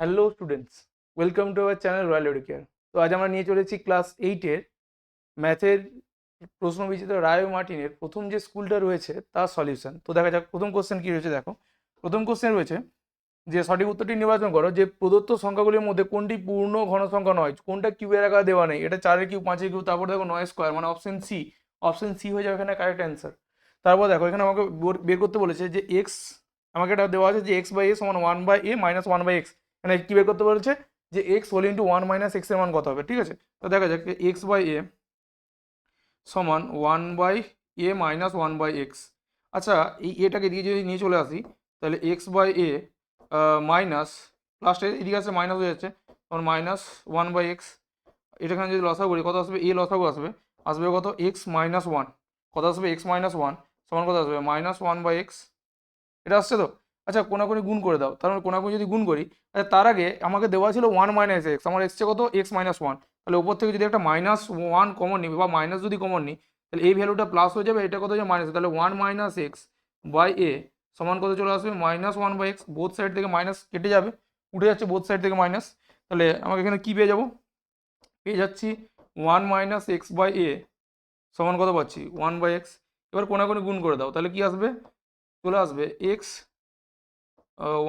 Hello students, welcome to our channel royal educare. তো আজ আমরা নিয়ে চলেছি ক্লাস 8-এর ম্যাথের প্রশ্নবিচিত্র রায় ও মার্টিনের প্রথম যে স্কুলটা রয়েছে তার সলিউশন। তো দেখা যাক প্রথম কোশ্চেন কি রয়েছে। দেখো, প্রথম কোশ্চেন রয়েছে যে সঠিক উত্তরটি নির্বাচন করো যে প্রদত্ত সংখ্যাগুলির মধ্যে কোনটি পূর্ণ ঘন সংখ্যা নয়, কোনটা কিউবের আকারে দেওয়া নেই। এটা 4-এর কিউব, 5-এর কিউব, তারপর দেখো 9 স্কোয়ার, মানে অপশন সি। অপশন সি হয়ে যাবে এখানে কারেক্ট অ্যান্সার। তারপর দেখো এখানে আমাকে বের করতে বলেছে যে এক্স, আমাকে এটা দেওয়া আছে যে এক্স বাই এ সমান 1/a মাইনাস 1/x। এখানে কি বের করতে বলেছে যে x whole into 1 minus x এর মান কত হবে। ঠিক আছে, তো দেখা যাক এক্স বাই এ সমান 1/a মাইনাস 1/x। আচ্ছা, এই এটাকে দিয়ে যদি নিয়ে চলে আসি তাহলে এক্স বাই এ মাইনাস, লাস্টে এদিকে আসছে মাইনাস হয়ে যাচ্ছে, তখন মাইনাস 1/x। এটাখানে যদি লসাগু করি কত আসবে, এ লসাগু আসবে, আসবে কত এক্স মাইনাস 1। কত আসবে এক্স মাইনাস 1 সমান কত আসবে মাইনাস 1/x। এটা আসছে তো। আচ্ছা, কোনাকুনি গুণ করে দাও, তার মানে কোনাকুনি যদি গুণ করি, আচ্ছা তার আগে আমাকে দেওয়া ছিল 1 মাইনাস এক্স, আমার এসছে কত এক্স মাইনাস 1। তাহলে ওপর থেকে যদি একটা মাইনাস 1 কমন নিই বা মাইনাস যদি কমন নিই তাহলে এই ভ্যালুটা প্লাস হয়ে যাবে, এটা কত হয়ে যাবে মাইনাস। তাহলে 1 মাইনাস এক্স বাই এ সমান কত চলে আসবে মাইনাস 1/x। বোথ সাইড থেকে মাইনাস কেটে যাবে, উঠে যাচ্ছে বোথ সাইড থেকে মাইনাস। তাহলে আমাকে এখানে কি পেয়ে যাবো, পেয়ে যাচ্ছি 1 মাইনাস এক্স বাই এ সমান কত পাচ্ছি 1/x। এবার কোনাকুনি গুণ করে দাও, তাহলে কি আসবে, চলে আসবে এক্স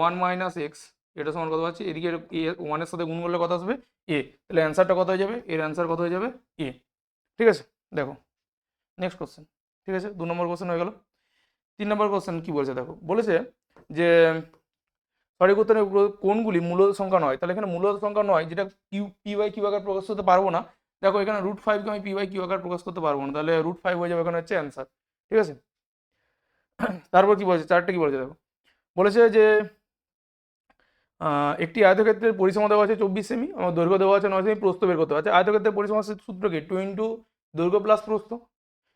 1 মাইনাস এক্স, এটা সমান কত পাচ্ছি, এদিকে এ 1-এর সাথে গুণ করলে কত আসবে এ। তাহলে অ্যান্সারটা কত হয়ে যাবে, এর অ্যান্সার কত হয়ে যাবে এ। ঠিক আছে, দেখো নেক্সট কোশ্চেন। ঠিক আছে, 2 নম্বর কোশ্চেন হয়ে গেল। 3 নম্বর কোশ্চেন কি বলছে, দেখো বলেছে যে সঠিক উত্তরের কোনগুলি মূল সংখ্যা নয়। তাহলে এখানে মূল সংখ্যা নয় যেটা কিউ পি বাই কিউ আকার প্রকাশ করতে পারবো না। দেখো এখানে √5 কে আমি পি বাই কিউ আকার প্রকাশ করতে পারবো না, তাহলে √5 হয়ে যাবে এখানে হচ্ছে অ্যান্সার। ঠিক আছে, তারপর কি বলছে, চারটে কি বলছে দেখো, বলেছে যে একটি আয়তক্ষেত্রের পরিসীমা দেওয়া আছে 24 সেমি, আমার দৈর্ঘ্য দেওয়া আছে 9 সেমি, প্রস্থ বের করতে হবে। আয়তক্ষেত্রের পরিসীমার সূত্র কি, 2 ইন্টু দৈর্ঘ্য প্লাস প্রস্থ।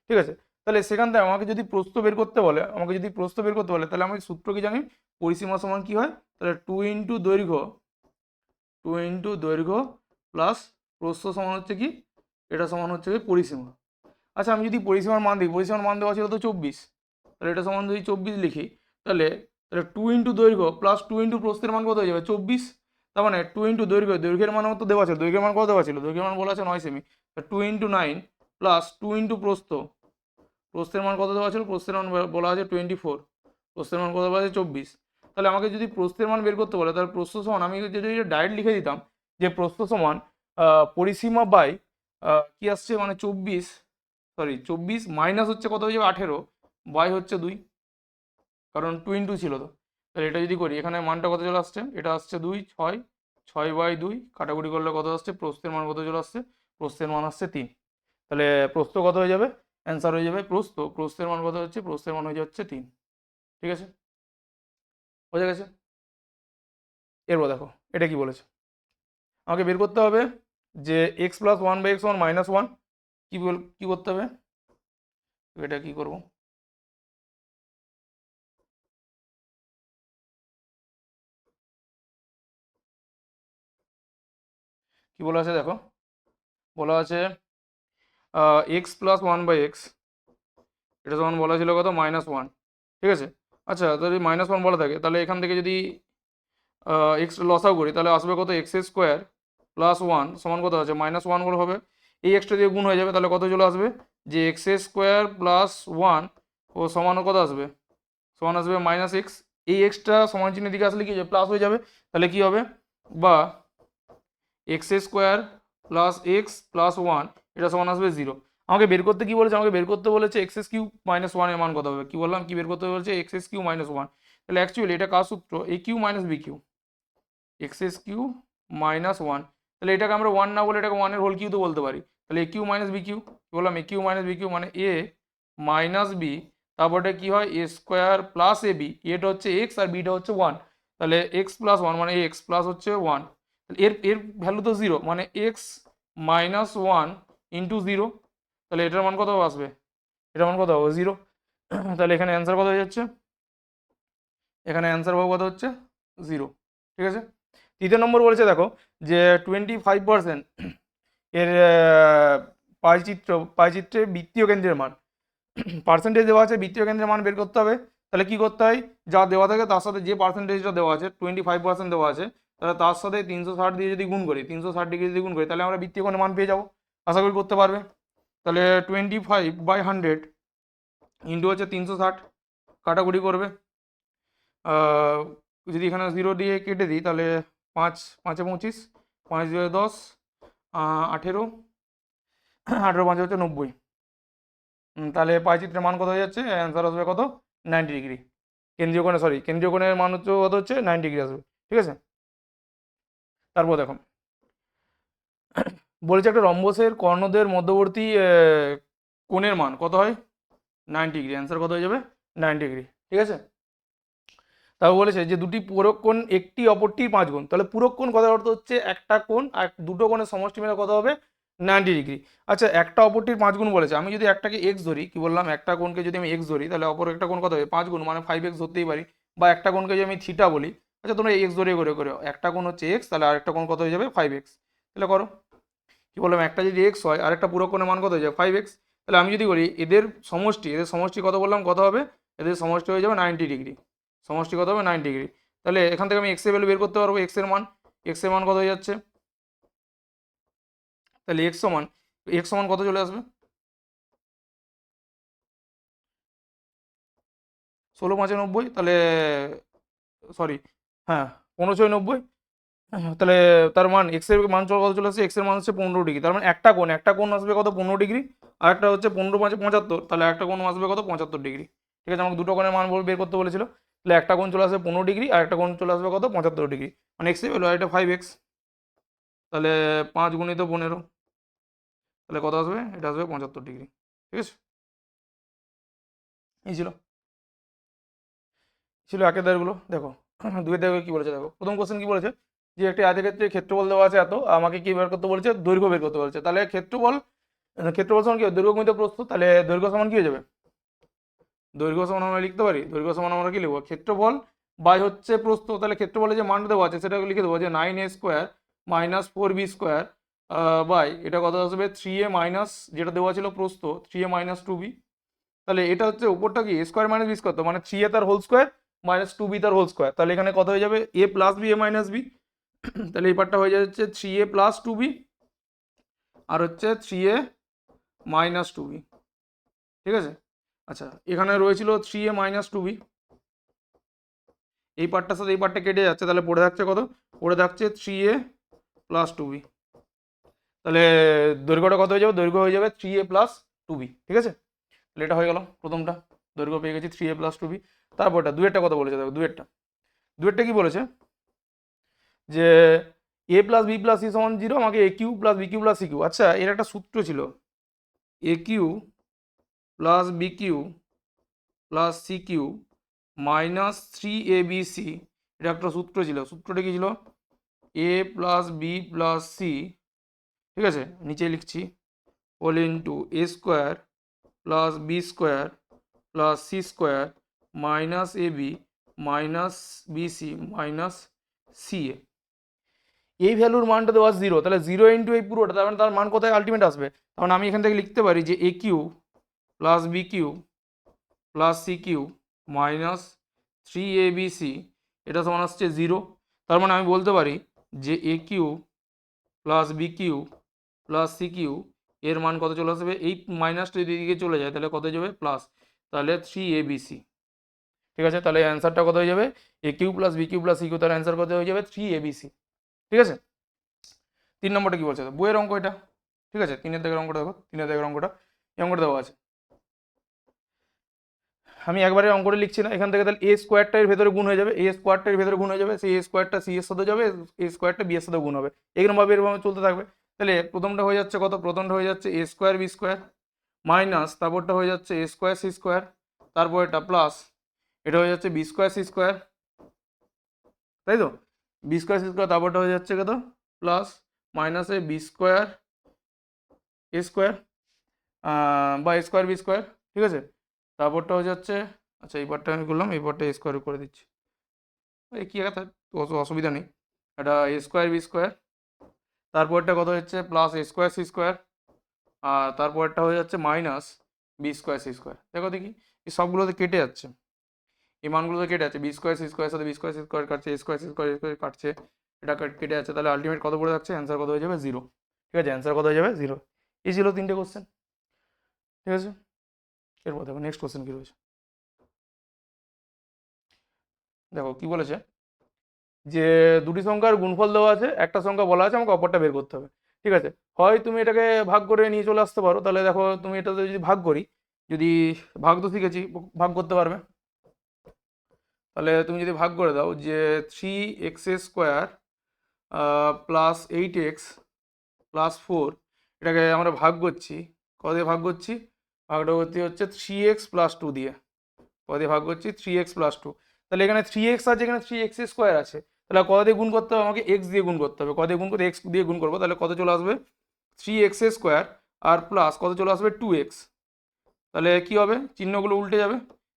ঠিক আছে, তাহলে সেখান থেকে আমাকে যদি প্রস্থ বের করতে বলে, তাহলে আমি সূত্র কি জানি, পরিসীমা সমান কি হয়, তাহলে 2 ইন্টু দৈর্ঘ্য প্লাস প্রস্থ সমান হচ্ছে কি, এটা সমান হচ্ছে কি পরিসীমা। আচ্ছা, আমি যদি পরিসীমার মান দিই, পরিসীমার মান দেওয়া ছিল তো 24, তাহলে এটা সমান যদি 24 লিখি, তাহলে তাহলে 2 ইন্টু দৈর্ঘ্য প্লাস 2 ইন্টু প্রস্থের মান কত হয়ে যাবে 24। তার মানে 2 ইন্টু দৈর্ঘ্যের মান তো দেওয়া ছিল, দৈর্ঘ্যের মান কত দেওয়া ছিল, দৈর্ঘ্যের মান বলা আছে 9 সেমি। 2 ইন্টু 9 প্লাস 2 ইন্টু প্রস্থের মান কত দেওয়া ছিল, প্রস্থের মান বলা আছে 24, প্রস্থের মান কত বলা আছে 24। তাহলে আমাকে যদি প্রস্থের মান বের করতে বলে, তাহলে প্রস্থ সমান, আমি যদি ডাইরেক্ট লিখে দিতাম যে প্রস্থ সমান পরিসীমা বাই কি আসছে মানে 24 মাইনাস হচ্ছে কত হয়ে যাবে 18 বাই হচ্ছে 2, কারণ 2 ইন্টু ছিল তো। তাহলে এটা যদি করি, এখানে মানটা কত চলে আসছে, এটা আসছে 2, 6, 6/2 কাটাকুটি করলে কত আসছে, প্রস্থের মান কত চলে আসছে, প্রস্থের মান আসছে 3। তাহলে প্রস্থ কত হয়ে যাবে, অ্যান্সার হয়ে যাবে প্রস্থের মান কত হচ্ছে, প্রস্থের মান হয়ে যাচ্ছে 3। ঠিক আছে, বোঝা গেছে। এরপর দেখো এটা কি বলেছে, আমাকে বের করতে হবে যে এক্স প্লাস 1/x সমান -1। কি করতে হবে, এটা কি করব, কি বলা আছে দেখো, বলা আছে এক্স প্লাস 1/x, এটা সমান বলা ছিল কত -1। ঠিক আছে, আচ্ছা যদি -1 বলা থাকে, তাহলে এখান থেকে যদি এক্স লসাও করি, তাহলে আসবে কত x² প্লাস 1 সমান কত আছে -1 করে হবে। এই এক্সটা দিয়ে গুণ হয়ে যাবে, তাহলে কত চলে আসবে যে x² প্লাস 1 ও সমান কত আসবে, সমান আসবে -x। এই এক্সটা সমান চিহ্নের দিকে আসলে কি প্লাস হয়ে যাবে, তাহলে কি হবে, বা x² প্লাস এক্স প্লাস 1 এটা সমান আসবে 0। আমাকে বের করতে কি বলেছে, আমাকে বের করতে বলেছে x³ -1 এর মান কত হবে। কি বললাম, কি বের করতে বলেছে x³ -1। তাহলে অ্যাকচুয়ালি এটা কার সূত্র, a³ - b³ x³ -1। তাহলে এটাকে আমরা 1 না বলে এটাকে 1 এর হোল কিউ তো বলতে পারি। তাহলে a³ - b³ কি বললাম, a³ - b³ মানে a মাইনাস বি, তারপরে কি হয় a² প্লাস ab, এটা হচ্ছে x আর বিটা হচ্ছে 1। তাহলে x প্লাস 1 মানে x প্লাস হচ্ছে 1, এর এর ভ্যালু তো 0, মানে x -1 ইন্টু 0। তাহলে এটার মান কত আসবে, এটার মান কত হবে 0। তাহলে এখানে অ্যান্সার কত হয়ে যাচ্ছে, এখানে অ্যান্সার পাবো কত হচ্ছে 0। ঠিক আছে, তৃতীয় নম্বর বলেছে দেখো যে 25% এর পাইচিত্রে বৃত্তীয় কেন্দ্রের মান, পার্সেন্টেজ দেওয়া আছে, বৃত্তীয় কেন্দ্রের মান বের করতে হবে। তাহলে কি করতে হয়, যা দেওয়া থাকে তার সাথে যে পার্সেন্টেজটা দেওয়া আছে 25% দেওয়া আছে, তাহলে তার সাথে 360 দিয়ে যদি গুণ করি, 360 ডিগ্রি যদি গুণ করি, তাহলে আমরা বৃত্তীয় কোণের মান পেয়ে যাবো। আশা করি করতে পারবে। তাহলে 25/100 ইন্টু হচ্ছে 360, কাটাকুটি করবে। যদি এখানে 0 দিয়ে কেটে দিই তাহলে 5 5 25, 5 2 10, 18, 18 5 হচ্ছে 90। তাহলে পাইচিত্রের মান কত হয়ে যাচ্ছে? অ্যান্সার আসবে কত? 90 ডিগ্রি। কেন্দ্রীয় কোণের মান হচ্ছে কত হচ্ছে? 90 ডিগ্রি আসবে। ঠিক আছে, তারপর দেখো বলেছে একটা রম্বসের কর্ণদ্বয়ের মধ্যবর্তী কোণের মান কত হয়? 90 ডিগ্রি। অ্যান্সার কত হয়ে যাবে? 90 ডিগ্রি। ঠিক আছে, তারপর বলেছে যে দুটি পূরক কোণ একটি অপরটির 5 গুণ। তাহলে পূরক কোণ কথার অর্থ হচ্ছে একটা কোণ আর দুটো কোণের সমষ্টি মিলে কত হবে? 90 ডিগ্রি। আচ্ছা, একটা অপরটির 5 গুণ বলেছে। আমি যদি একটাকে এক্স ধরি, কি বললাম, একটা কোণকে যদি আমি এক্স ধরি, তাহলে অপর একটা কোণ কত হবে? 5 গুণ, মানে 5x ধরতেই পারি। বা একটা কোণকে যদি আমি থিটা বলি, আচ্ছা তোমরা এক্স ধরে করে করো, একটা কোণ হচ্ছে এক্স, তাহলে আরেকটা কোণ কত হয়ে যাবে? 5x। তাহলে করো, কি বললাম, একটা যদি এক্স হয় আর একটা পূরক কোণের মান কত হয়ে যাবে? 5x। তাহলে আমি যদি করি এদের সমষ্টি কত বললাম, কত হবে? এদের সমষ্টি হয়ে যাবে 90 ডিগ্রি। সমষ্টি কত হবে? 90 ডিগ্রি। তাহলে এখান থেকে আমি এক্স এর ভ্যালু বের করতে পারবো। এক্স এর মান কত হয়ে যাচ্ছে? তাহলে এক্স সমান কত চলে আসবে? 16 5 90, তাহলে সরি, হ্যাঁ 15 90। তাহলে তার মান এক্স এর মান কত চলে আসছে? এক্স এর মান হচ্ছে 15 ডিগ্রি। তার মানে একটা কোণ আসবে কত? 15 ডিগ্রি। আর একটা হচ্ছে 15 5 75, তাহলে একটা কোণ আসবে কত? 75 ডিগ্রি। ঠিক আছে, আমাকে দুটো কোণের মান বের করতে বলেছিল। তাহলে একটা কোণ চলে আসবে 15 ডিগ্রি আর একটা কোণ চলে আসবে কত? 75 ডিগ্রি। মানে এক্স এর ভ্যালু আর এটা 5x। তাহলে 5 গুণিত 15, তাহলে কত আসবে? এটা আসবে 75 ডিগ্রি। ঠিক আছে, এই ছিল একের দাগগুলো। দেখো দুয়ের দাগে কি বলেছে, দেখো প্রথম কোশ্চেন কি বলেছে, যে একটি আয়তক্ষেত্রে ক্ষেত্রফল দেওয়া আছে এত, আমাকে কি বের করতে বলেছে? দৈর্ঘ্য বের করতে বলেছে। তাহলে ক্ষেত্রফল সমান কি হবে? দৈর্ঘ্য গুণিত প্রস্থ। তাহলে দৈর্ঘ্য সমান কি হয়ে যাবে? দৈর্ঘ্য সমান আমরা লিখতে পারি, দৈর্ঘ্য সমান আমরা কি লিখবো? ক্ষেত্রফল বাই হচ্ছে প্রস্থ। তাহলে ক্ষেত্রফলে যে মানটা দেওয়া আছে সেটা লিখে দেবো, যে 9a square minus 4b square by এটা কত আসবে? 3a মাইনাস যেটা দেওয়া ছিল প্রস্থ, 3a মাইনাস 2b। তাহলে এটা হচ্ছে উপরটা কি স্কোয়ার মাইনাস বি স্কোয়ার, তো মানে 3a তার হোল স্কোয়ার মাইনাস 2b তার হোল স্কোয়ার। তাহলে এখানে কত হয়ে যাবে? a plus B, a minus B. তাহলে এই পার্টটা হয়ে যাচ্ছে 3a প্লাস 2b আর হচ্ছে 3a মাইনাস 2b। ঠিক আছে, আচ্ছা এখানে রয়েছিল 3a মাইনাস 2b, এই পার্টটার সাথে এই পার্টটা কেটে যাচ্ছে, তাহলে পড়ে থাকছে কত? পড়ে থাকছে 3a প্লাস 2b। তাহলে দৈর্ঘ্যটা কত হয়ে যাবে? দৈর্ঘ্য হয়ে যাবে 3a প্লাস 2b। ঠিক আছে, তাহলে এটা হয়ে গেল প্রথমটা, দৈর্ঘ্য পেয়ে গেছি 3a প্লাস 2b। তারপরটা দুয়েরটা কত বলেছে, দেখো দুয়েরটা কি বলেছে, যে a plus B plus C সমান 0, আমাকে A cube plus B cube plus C cube. আচ্ছা এর একটা সূত্র ছিল, A cube plus B cube plus C cube minus 3abc, এটা একটা সূত্র ছিল। সূত্রটা কি ছিল? A plus B plus C, ঠিক আছে, নিচে লিখছি, whole into A square plus B square plus C square minus A B minus BC minus C A. এই ভ্যালুর মানটা দেওয়া 0, তাহলে 0 ইন্টু এই পুরোটা, তার মানে তার মান কোথায় আলটিমেট আসবে? তখন আমি এখান থেকে লিখতে পারি যে A cube plus B cube plus C cube minus 3abc, এটা সমান আসছে 0। তার মানে আমি বলতে পারি যে A cube plus B cube plus C cube এর মান কত চলে আসবে? এই মাইনাসটা যদি এদিকে চলে যায় তাহলে কত হয়ে যাবে? প্লাস, তাহলে 3abc। ঠিক আছে, তাহলে অ্যান্সারটা কত হয়ে যাবে? A cube plus B cube plus C cube, তার অ্যান্সার কত হয়ে যাবে? 3abc। ঠিক আছে, 3 নম্বরটা কি বলছে? বইয়ের অঙ্ক এটা। ঠিক আছে, 3-এর দাগের অঙ্কটা দেখো, 3-এর দাগের অঙ্কটা, এই অঙ্কটা দেওয়া আছে। আমি একবারে অঙ্কটা লিখছি না, এখান থেকে তাহলে এ স্কোয়ারটা এর ভেতরে গুণ হয়ে যাবে, এ স্কোয়ারটা এর ভেতরে গুণ হয়ে যাবে, সেই এ স্কোয়ারটা সি এর সাথে যাবে, এ স্কোয়ারটা বি এর সাথে গুণ হবে, এরকমভাবে এরকম চলতে থাকবে। তাহলে প্রথমটা হয়ে যাচ্ছে কত? প্রথমটা হয়ে যাচ্ছে A square B square minus, তারপরটা হয়ে যাচ্ছে এ স্কোয়ার সি স্কোয়ার, তারপর এটা প্লাস, এটা হয়ে যাচ্ছে বি স্কোয়ার সি স্কোয়ার, তাই তো? বি স্কোয়ার সি স্কোয়ার, তারপরটা হয়ে যাচ্ছে কত? প্লাস মাইনাসে বি স্কোয়ার এ স্কোয়ার বা এ স্কোয়ার বি স্কোয়ার। ঠিক আছে, তারপরটা হয়ে যাচ্ছে, আচ্ছা এই পার্টটা আমি করলাম, এই পার্টটা এ স্কোয়ার করে দিচ্ছি, এই কী একটা অসুবিধা নেই, এটা এ স্কোয়ার বি স্কোয়ার, তারপরটা কত হচ্ছে? Plus A square C square, আর তারপরটা হয়ে যাচ্ছে minus B square C square. দেখো দেখি, এই সবগুলোতে কেটে যাচ্ছে, এই মানগুলোতে কেটে যাচ্ছে, বি স্কোয়ার সি স্কোয়ার সাথে বি স্কোয়ার সি স্কোয়ার কাটছে, এ স্কোয়ার সি স্কোয়ার কাটছে, এটা কেটে যাচ্ছে, তাহলে আলটিমেট কত পড়ে যাচ্ছে, অ্যান্সার কত হয়ে যাবে 0। ঠিক আছে, অ্যান্সার কত হয়ে যাবে 0। এই ছিল 3টে কোশ্চেন। ঠিক আছে, এরপর দেখো নেক্সট কোশ্চেন কী রয়েছে। দেখো কি বলেছে, যে দুটি সংখ্যার গুণফল দেওয়া আছে, একটা সংখ্যা বলা আছে, আমাকে অপরটা বের করতে হবে। ঠিক আছে, হয় তুমি এটাকে ভাগ করে নিয়ে চলে আসতে পারো, তাহলে দেখো তুমি এটাতে যদি ভাগ করি, যদি ভাগ তো শিখেছি, ভাগ করতে পারবে, তাহলে তুমি যদি ভাগ করে দাও যে 3x² প্লাস 8x প্লাস 4, এটাকে আমরা ভাগ করছি, কত দিয়ে ভাগ করছি, ভাগটা করতে হচ্ছে 3x+2 দিয়ে, কত দিয়ে ভাগ করছি 3x+2। তাহলে এখানে 3x আছে, এখানে 3x² আছে, তাহলে কত দিয়ে গুণ করতে হবে, আমাকে x দিয়ে গুণ করতে হবে, কত দিয়ে গুণ করতে, x দিয়ে গুণ করবো, তাহলে কত চলে আসবে 3x² আর প্লাস কত চলে আসবে 2x। তাহলে কি হবে, চিহ্নগুলো উল্টে যাবে,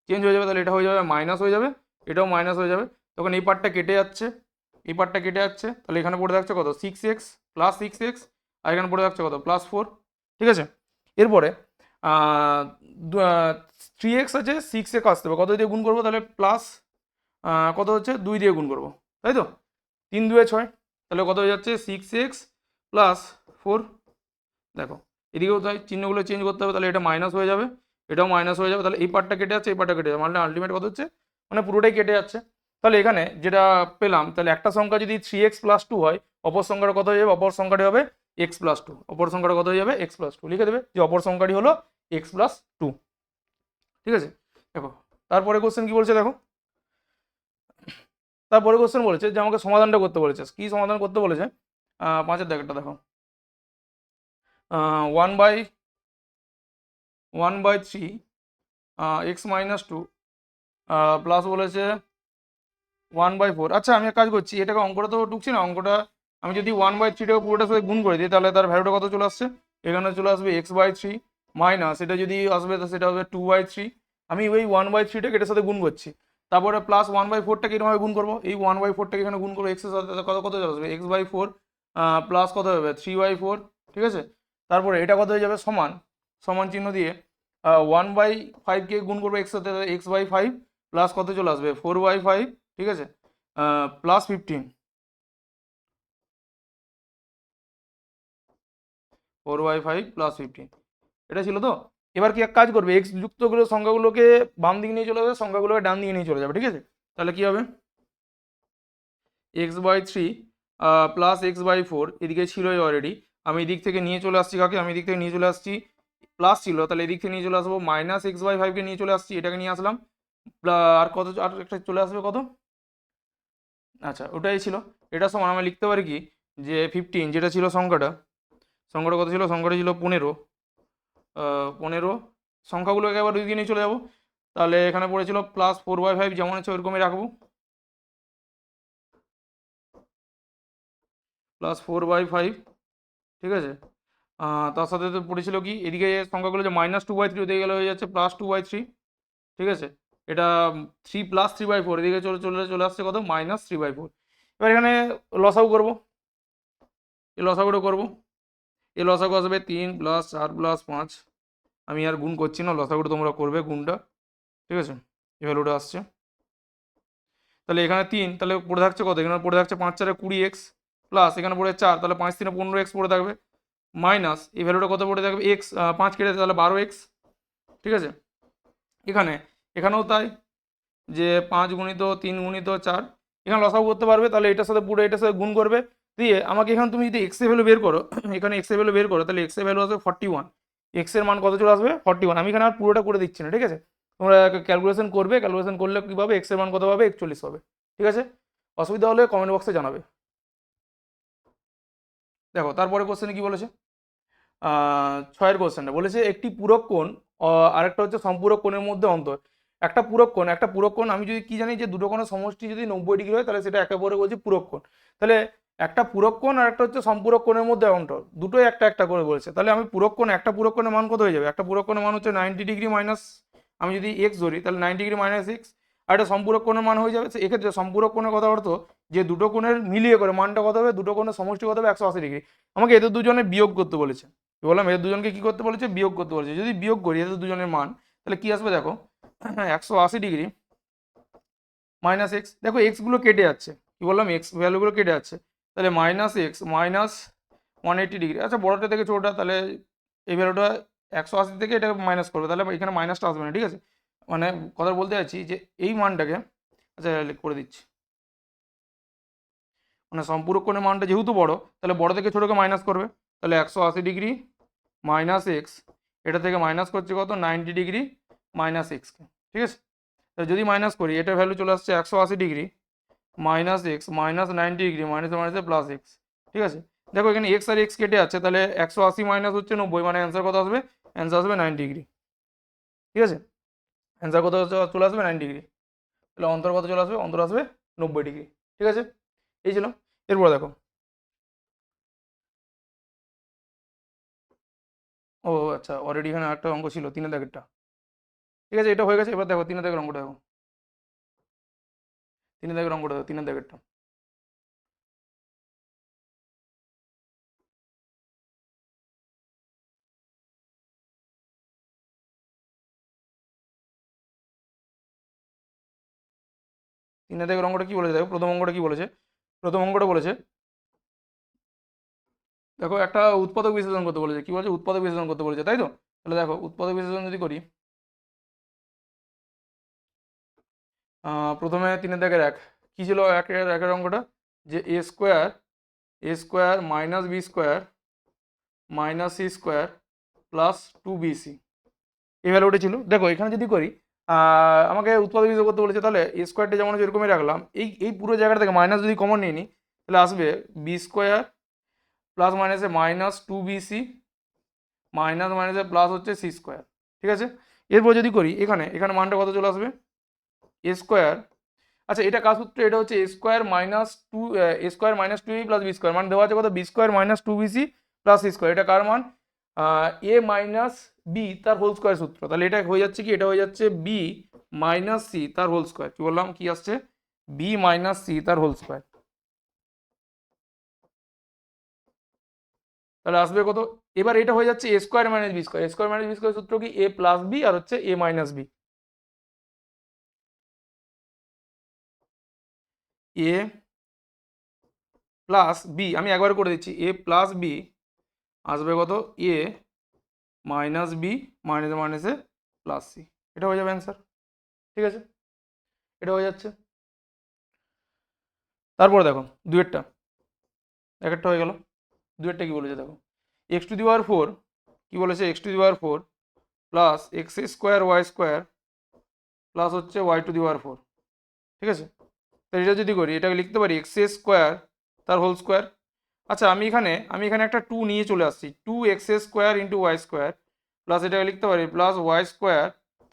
চেঞ্জ হয়ে যাবে, তাহলে এটা হয়ে যাবে মাইনাস হয়ে যাবে, এটাও মাইনাস হয়ে যাবে, তখন এই পার্টটা কেটে যাচ্ছে, এই পার্টটা কেটে যাচ্ছে, তাহলে এখানে পড়ে থাকছে কত 6x প্লাস 6x, আর এখানে পড়ে থাকছে কত +4। ঠিক আছে, এরপরে 3x আছে, 6x আসতে হবে, কত দিয়ে গুণ করবো, তাহলে প্লাস কত হচ্ছে 2 দিয়ে গুণ করবো, তাই তো, 3 2 6, তাহলে কত হয়ে যাচ্ছে 6x প্লাস 4। দেখো এদিকেও তাই, চিহ্নগুলো চেঞ্জ করতে হবে, তাহলে এটা মাইনাস হয়ে যাবে, এটাও মাইনাস হয়ে যাবে, তাহলে এই পার্টটা কেটে যাচ্ছে, এই পার্টটা কেটে যাবে, মানে আলটিমেট কত হচ্ছে, মানে পুরোটাই কেটে যাচ্ছে। তাহলে এখানে যেটা পেলাম, তাহলে একটা সংখ্যা যদি 3x+2 হয়, অপর সংখ্যাটা কত হয়ে যাবে, অপর সংখ্যাটি হবে x+2, অপর সংখ্যাটা কত হয়ে যাবে x+2, লিখে দেবে যে অপর সংখ্যাটি হলো x+2। ঠিক আছে, দেখো তারপরে কোশ্চেন কি বলছে, দেখো তারপরে কোশ্চেন বলেছে যে আমাকে সমাধানটা করতে বলেছে, কি সমাধান করতে বলেছে, 5-এর দাগেরটা দেখো, 1/3 x-2 প্লাস বলেছে 1/4। আচ্ছা আমি এক কাজ করছি, এটাকে অঙ্কটা তো ঢুকছি না, অঙ্কটা আমি যদি 1/3টাকে পুরোটার সাথে গুণ করে দিই, তাহলে তার ভ্যালুটা কত চলে আসছে, এখানে চলে আসবে x/3 মাইনাস এটা যদি আসবে তো সেটা হবে 2/3। আমি ওই 1/3টাকে এটার সাথে গুণ করছি, তারপরে প্লাস 1/4টাকে এরকমভাবে গুণ করবো, এই 1/4টাকে এখানে গুণ করবো x এর সাথে, কত কত চলে আসবে x/4 প্লাস কত হবে 3/4। ঠিক আছে, তারপরে এটা কত হয়ে যাবে, সমান সমান চিহ্ন দিয়ে 1/5কে গুণ করবো x সাথে, x/5 প্লাস কত চলে আসবে 4/5। ঠিক আছে, প্লাস 15, 4/5 প্লাস 15, এটা ছিল তো। এবার কি এক কাজ করবে, এক্স যুক্তগুলো সংখ্যাগুলোকে বাম দিকে নিয়ে চলে যাবে, সংখ্যাগুলোকে ডান দিকে নিয়ে চলে যাবে। ঠিক আছে, তাহলে কি হবে x/3 প্লাস x/4, এদিকে ছিলই অলরেডি, আমি এদিক থেকে নিয়ে চলে আসছি কাকে, আমি এদিক থেকে নিয়ে চলে আসছি প্লাস ছিল, তাহলে এদিক থেকে নিয়ে চলে আসবো মাইনাস x/5কে নিয়ে চলে আসছি, এটাকে নিয়ে আসলাম, আর কত আর একটা চলে আসবে কত, আচ্ছা ওটাই ছিল, এটা সমান আমরা লিখতে পারি কি যে 15, যেটা ছিল সংখ্যাটা, সংখ্যাটা কত ছিল, সংখ্যাটা ছিল 15, 15, সংখ্যাগুলো একেবারে দুই দিকে নিয়ে চলে যাবো, তাহলে এখানে পড়েছিল প্লাস 4/5, যেমন আছে ওইরকমই রাখবো, প্লাস 4/5। ঠিক আছে, তার সাথে তো পড়েছিল কি, এদিকে সংখ্যাগুলো যে -2/3 ওদিকে গেলে হয়ে যাচ্ছে +2/3। ঠিক আছে, এটা 3 প্লাস 3/4, এদিকে চলে চলে চলে আসছে কত -3/4। এবার এখানে লসাগু করবো, এই লসাগুটা করবো, এই লসাগু আসবে 3 প্লাস 4 প্লাস 5, আমি আর গুণ করছি না, লসাগুটা তোমরা করবে গুণটা। ঠিক আছে, এই ভ্যালুটা আসছে, তাহলে এখানে 3, তাহলে পড়ে থাকছে কত, এখানে পড়ে থাকছে 5 4 20x প্লাস এখানে পড়ে 4, তাহলে 5 3 15x পড়ে থাকবে, মাইনাস এই ভ্যালুটা কত পড়ে থাকবে x, 5 কেটে তাহলে 12x। ঠিক আছে, এখানে এখানেও তাই, যে 5 গুণিত 3 গুণিত 4, এখানে লসাগু করতে পারবে, তাহলে এটার সাথে পুরো এটার সাথে গুণ করবে, দিয়ে আমাকে এখানে তুমি যদি এক্স এর ভ্যালু বের করো, এখানে এক্স এর ভ্যালু বের করো, তাহলে এক্স এর ভ্যালু আসবে 41, এক্স এর মান কত চলে আসবে 41। আমি এখানে আর পুরোটা করে দিচ্ছি না, ঠিক আছে, তোমরা ক্যালকুলেশন করবে, ক্যালকুলেশন করলে কী পাবে, এক্স এর মান কত পাবে 41 পাবে। ঠিক আছে, অসুবিধা হলে কমেন্ট বক্সে জানাবে। দেখো তারপরে কোশ্চেনে কি বলেছে, 6-এর কোশ্চেনটা বলেছে একটি পূরক কোণ আরেকটা হচ্ছে সম্পূরক কোণের মধ্যে অন্তর। একটা পূরক কোণ আমি যদি কি জানি যে দুটো কোণের সমষ্টি যদি 90 ডিগ্রি হয়, তাহলে সেটা একেবারে বলছি পূরক কোণ। তাহলে একটা পূরক কোণ আর একটা হচ্ছে সম্পূরক কোণের মধ্যে অন্তর, দুটোই একটা একটা করে বলেছে, তাহলে আমি পূরক কোণ, একটা পূরক কোণের মান কত হয়ে যাবে, একটা পূরক কোণের মান হচ্ছে 90 ডিগ্রি মাইনাস, আমি যদি এক্স ধরি তাহলে 90 ডিগ্রি মাইনাস এক্স, আর একটা সম্পূরক কোণের মান হয়ে যাবে, এক্ষেত্রে সম্পূরক কোণের কথা অর্থ যে দুটো কোণের মিলিয়ে করে মানটা কত হবে, দুটো কোণের সমষ্টি কত হবে 180 ডিগ্রি। আমাকে এদের দুজনে বিয়োগ করতে বলেছে, বললাম এদের দুজনকে কি করতে বলেছে, বিয়োগ করতে বলেছে। যদি বিয়োগ করি এদের দুজনের মান, তাহলে কি আসবে দেখো 180 ডিগ্রি মাইনাস এক্স, দেখো এক্স গুলো কেটে যাচ্ছে, কি বললাম এক্স ভ্যালুগুলো কেটে যাচ্ছে, তাহলে মাইনাস এক্স মাইনাস 180 ডিগ্রি। আচ্ছা বড়টা থেকে ছোটোটা, তাহলে এই ভ্যালুটা 180 থেকে এটা মাইনাস করবে, তাহলে এখানে মাইনাসটা আসবে না, ঠিক আছে। মানে কথা বলতে চাইছি যে এই মানটাকে, আচ্ছা করে দিচ্ছি, মানে সম্পূরক কোণের মানটা যেহেতু বড়, তাহলে বড় থেকে ছোটোকে মাইনাস করবে, তাহলে 180 ডিগ্রি মাইনাস এক্স, এটা থেকে মাইনাস করছে কত 90 ডিগ্রি মাইনাস এক্সকে, ঠিক আছে। তাহলে যদি মাইনাস করি এটার ভ্যালু চলে আসছে 180 degree minus x minus 90 degree minus মাইনাসে প্লাস এক্স, ঠিক আছে। দেখো এখানে এক্স আর এক্স কেটে আছে, তাহলে 180 মাইনাস হচ্ছে 90, মানে অ্যান্সার কত আসবে, অ্যান্সার আসবে 90 ডিগ্রি, ঠিক আছে। অ্যান্সার কত চলে আসবে 90 ডিগ্রি, তাহলে অন্তর কত চলে আসবে, অন্তর আসবে 90 ডিগ্রি, ঠিক আছে। এই ছিল। এরপর দেখো, ও আচ্ছা অলরেডি এখানে একটা অঙ্ক ছিল 3 দাগেরটা, ঠিক আছে, এটা হয়ে গেছে। এবার দেখো 3 দাগের অঙ্কটা দেখো, 3 দাগের অঙ্কটা দেখো, 3 দাগেরটা। 3 দাগের অঙ্কটা কি বলেছে দেখো, প্রথম অঙ্কটা কি বলেছে, প্রথম অঙ্কটা বলেছে দেখো একটা উৎপাদক বিশ্লেষণ করতে বলেছে, কি বলেছে, উৎপাদক বিশ্লেষণ করতে বলেছে, তাই তো। তাহলে দেখো উৎপাদক বিশ্লেষণ যদি করি, প্রথমে 3 দাগের 1 কি ছিল, একের অঙ্কটা, যে A square minus B square minus C square plus 2bc, এই ভ্যালুটা ছিল। দেখো এখানে যদি করি, আমাকে উৎপাদক বিশ্লেষণ করতে বলেছে, তাহলে এ স্কোয়ারটা যেমন আছে এরকমই রাখলাম, এই এই পুরো জায়গাটা থেকে মাইনাস যদি কমন নিয়ে নিই, তাহলে আসবে বি স্কোয়ার প্লাস মাইনাসে মাইনাস 2bc মাইনাস মাইনাসে প্লাস হচ্ছে সি স্কোয়ার, ঠিক আছে। এরপর যদি করি এখানে, এখানে মানটা কত চলে আসবে, এ স্কোয়ার, আচ্ছা এটা কার সূত্র, এটা হচ্ছে A square minus 2 plus B square, মানে দেওয়া আছে কত, B square minus 2bc plus C square, এটা কার মান, এ মাইনাস বি তার হোল স্কোয়ার সূত্র। তাহলে এটা হয়ে যাচ্ছে কি, এটা হয়ে যাচ্ছে বি মাইনাস সি তার হোল স্কোয়ার, কি বললাম, কি আসছে, বি মাইনাস সি তার হোল স্কোয়ার, তাহলে আসবে কত। এবার এটা হয়ে যাচ্ছে A square minus B square সূত্র কি, এ প্লাস বি আর হচ্ছে এ মাইনাস বি, এ প্লাস বি, আমি একবার করে দিচ্ছি, এ প্লাস বি আসবে কত, এ মাইনাস বি মাইনাসে মাইনাসে প্লাস সি, এটা হয়ে যাবে অ্যান্সার, ঠিক আছে, এটা হয়ে যাচ্ছে। তারপরে দেখো দুয়েরটা, একটা হয়ে গেল, দুয়েরটা কি বলেছে দেখো, x⁴ কি বলেছে, x⁴ plus x² y² plus হচ্ছে y⁴, ঠিক আছে। তো এটা যদি করি, এটাকে লিখতে পারি x² তার হোল স্কোয়ার। আচ্ছা আমি এখানে একটা 2 নিয়ে চলে আসছি, 2x² ইন্টু y² প্লাস এটাকে লিখতে পারি প্লাস y²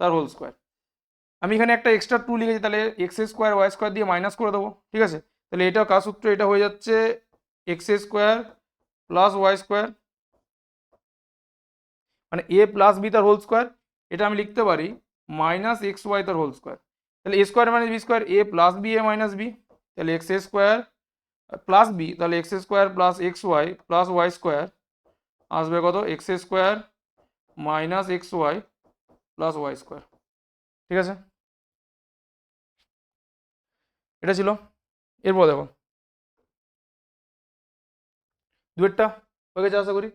তার হোল স্কোয়ার। আমি এখানে একটা এক্সট্রা 2 লিখেছি, তাহলে x² y² দিয়ে মাইনাস করে দেবো, ঠিক আছে। তাহলে এটা কার সূত্র, এটা হয়ে যাচ্ছে x² প্লাস y², মানে এ প্লাস বি তার হোল স্কোয়ার, এটা আমি লিখতে পারি মাইনাস xy তার হোল স্কোয়ার। তাহলে a² minus B square, A plus B A minus B, তাহলে x² প্লাস বি, তাহলে x² plus xy plus y² আসবে কত, x² minus xy plus y², ঠিক আছে, এটা ছিল। এরপর দেখো দুয়েরটা হয়ে গেছে আশা করি।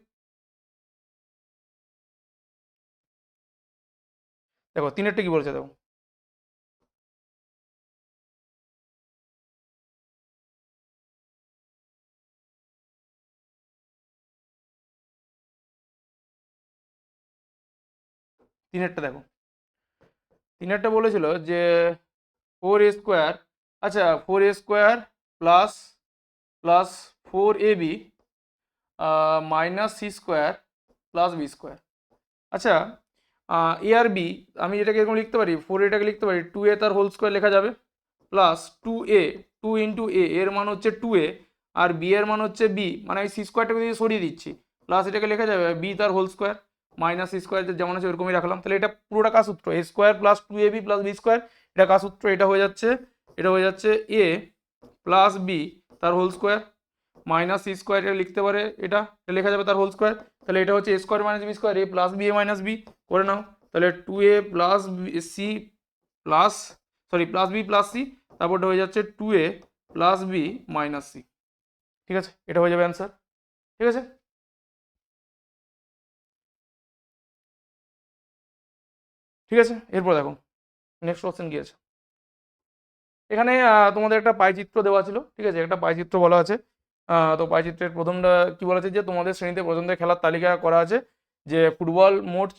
দেখো তিনেরটা কি বলেছে দেখো, তিনেরটা দেখো, তিনেরটা বলেছিল যে 4a² আচ্ছা 4a² plus plus 4ab minus C square plus B square. আচ্ছা এ আর বি, আমি এটাকে এরকম লিখতে পারি, 4a লিখতে পারি 2a তার হোল স্কোয়ার লেখা যাবে, প্লাস 2a 2 ইন্টু এ, এর মান হচ্ছে 2a আর বি এর মান হচ্ছে বি, মানে এই সি স্কোয়ারটাকে দিয়ে সরিয়ে দিচ্ছি, প্লাস এটাকে লেখা যাবে বি তার whole square minus C square যেমন আছে ওরকমই রাখলাম। তাহলে এটা পুরোটা কার সূত্র, A square plus 2ab plus B square, এটা কার সূত্র, এটা হয়ে যাচ্ছে এ প্লাস বি তার whole square minus C square, এটা লিখতে পারে, এটা লেখা যাবে তার হোল স্কোয়ার। তাহলে এটা হচ্ছে A square minus B square, A plus B A minus B করে নাও, তাহলে 2a plus C plus plus B plus C, তারপরটা হয়ে যাচ্ছে 2a plus B minus C, ঠিক আছে, এটা হয়ে যাবে অ্যান্সার। ঠিক আছে, ঠিক আছে, এরপর দেখো নেক্সট কোশ্চেন কি আছে। এখানে তোমাদের একটা পাইচিত্র দেওয়া ছিল, ঠিক আছে, একটা পাইচিত্র বলা আছে। তো পাইচিত্রের প্রথমটা কি বলা আছে, যে তোমাদের শ্রেণীতে পছন্দের খেলার তালিকা করা আছে, যে ফুটবল মোট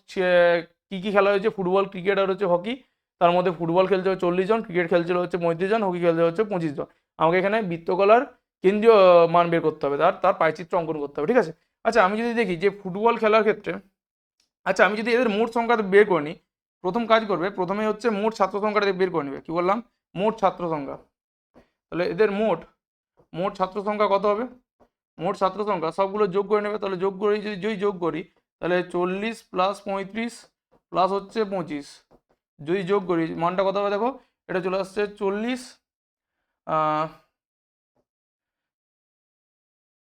কি কি খেলা হয়েছে, ফুটবল, ক্রিকেট আর হচ্ছে হকি। তার মধ্যে ফুটবল খেলছে 40 জন, ক্রিকেট খেলছিল হচ্ছে 35 জন, হকি খেলছে হচ্ছে 25 জন। আমাকে এখানে বৃত্তকলার কেন্দ্রীয় মান বের করতে হবে, তার তার পাইচিত্র অঙ্কন করতে হবে। ঠিক আছে, আচ্ছা আমি যদি দেখি যে ফুটবল খেলার ক্ষেত্রে, আচ্ছা আমি যদি এদের মোট সংখ্যা বের করে নিই, প্রথম কাজ করবে, প্রথমে হচ্ছে মোট ছাত্র সংখ্যাটা বের করে নেবে। কি বললাম, মোট ছাত্র সংখ্যা। তাহলে এদের মোট মোট ছাত্র সংখ্যা কত হবে, মোট ছাত্র সংখ্যা সবগুলো যোগ করে নেবে। তাহলে যোগ করি, যদি যোগ করি তাহলে 40 প্লাস 35 প্লাস হচ্ছে 25, যদি যোগ করি মানটা কত হবে দেখো, এটা চলে আসছে 40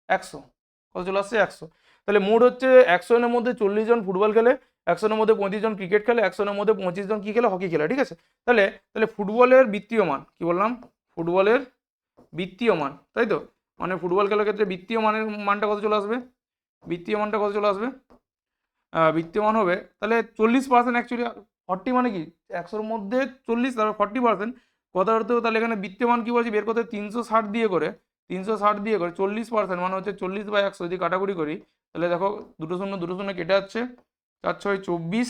100, কত চলে আসছে 100। তাহলে মোট হচ্ছে 100 জনের মধ্যে 40 জন ফুটবল খেলে, 100 জনের মধ্যে 35 জন ক্রিকেট খেলে, 100 জনের মধ্যে 25 জন কি খেলে, হকি খেলে। ঠিক আছে, তাহলে তাহলে ফুটবলের বৃত্তীয় মান, কি বললাম, ফুটবলের বৃত্তীয় মান, তাই তো, মানে ফুটবল খেলার ক্ষেত্রে বৃত্তীয় মানের মানটা কত চলে আসবে, বৃত্তীয় মানটা কত চলে আসবে, বৃত্তীয় মান হবে তাহলে 40%। অ্যাকচুয়ালি 40 মানে কি, 100-র মধ্যে 40 তারপর 40%, কথা অর্থ তাহলে এখানে বৃত্তীয় মান কি বলছি বের করতে, 360 দিয়ে করে, 360 দিয়ে করে 40% মানে হচ্ছে 40/100 যদি কাটাকুটি করি, তাহলে দেখো দুটো শূন্য দুটো শূন্য কেটে যাচ্ছে, 4 6 24,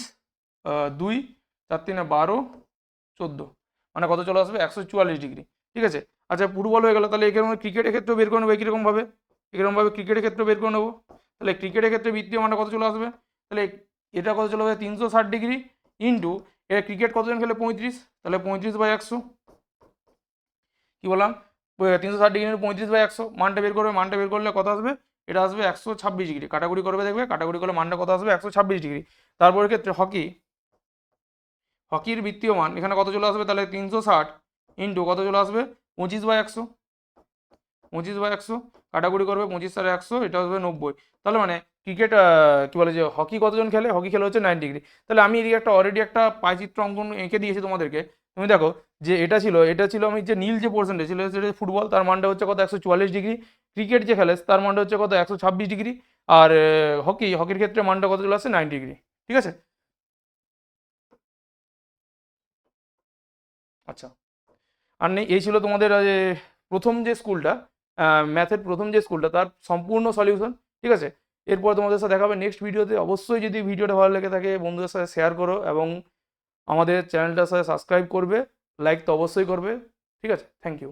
2 4 3 12 14, মানে কত চলে আসবে 144 ডিগ্রি। ঠিক আছে, আচ্ছা ফুটবল হয়ে গেল, তাহলে এরকম ক্রিকেটের ক্ষেত্রেও বের করে নেবো একইরকমভাবে, এরকমভাবে ক্রিকেটের ক্ষেত্রেও বের করে নেবো। তাহলে ক্রিকেটের ক্ষেত্রে বৃত্তীয় মানটা কত চলে আসবে, তাহলে এটা কত চলে আসবে 360 ডিগ্রি ইন্টু, এটা ক্রিকেট কতজন খেলে 35, তাহলে 35/100, কি বললাম, 360 ডিগ্রি 35/100, মানটা বের করবে, মানটা বের করলে কত আসবে, এটা আসবে 126 ডিগ্রি, কাটাকুটি করবে দেখবে, কাটাকুটি করলে মানটা কত আসবে 126 ডিগ্রি। তারপরের ক্ষেত্রে হকি, হকির বৃত্তীয় মান এখানে কত চলে আসবে, তাহলে 360 ইন্টু কত চলে আসবে 25/100, 25/100, কাটাকুটি করবে 25 আর 100, এটা আসবে 90। তাহলে মানে ক্রিকেট কি বলে যে হকি কতজন খেলে, হকি খেলে হচ্ছে 90 ডিগ্রি। তাহলে আমি এদিকে একটা অলরেডি একটা পাইচিত্র অঙ্কন এঁকে দিয়েছি তোমাদেরকে, তুমি দেখো যে এটা ছিল আমি যে নীল যে পোর্শনটা ছিল সেটা ফুটবল, তার মানটা হচ্ছে কত 144 ডিগ্রি, ক্রিকেট যে খেলে তার মানটা হচ্ছে কত 126 ডিগ্রি, আর হকির ক্ষেত্রে মানটা কত চলে আসছে 90 ডিগ্রি। ঠিক আছে, আচ্ছা আর নেই, এই ছিল তোমাদের প্রথম যে স্কুলটা, ম্যাথের প্রথম যে স্কুলটা তার সম্পূর্ণ সলিউশন। ঠিক আছে, এরপর তোমাদের সাথে দেখা হবে নেক্সট ভিডিওতে। অবশ্যই যদি ভিডিওটা ভালো লেগে থাকে বন্ধুদের সাথে শেয়ার করো এবং আমাদের চ্যানেলটার সাথে সাবস্ক্রাইব করবে, লাইক তো অবশ্যই করবে। ঠিক আছে, থ্যাংক ইউ।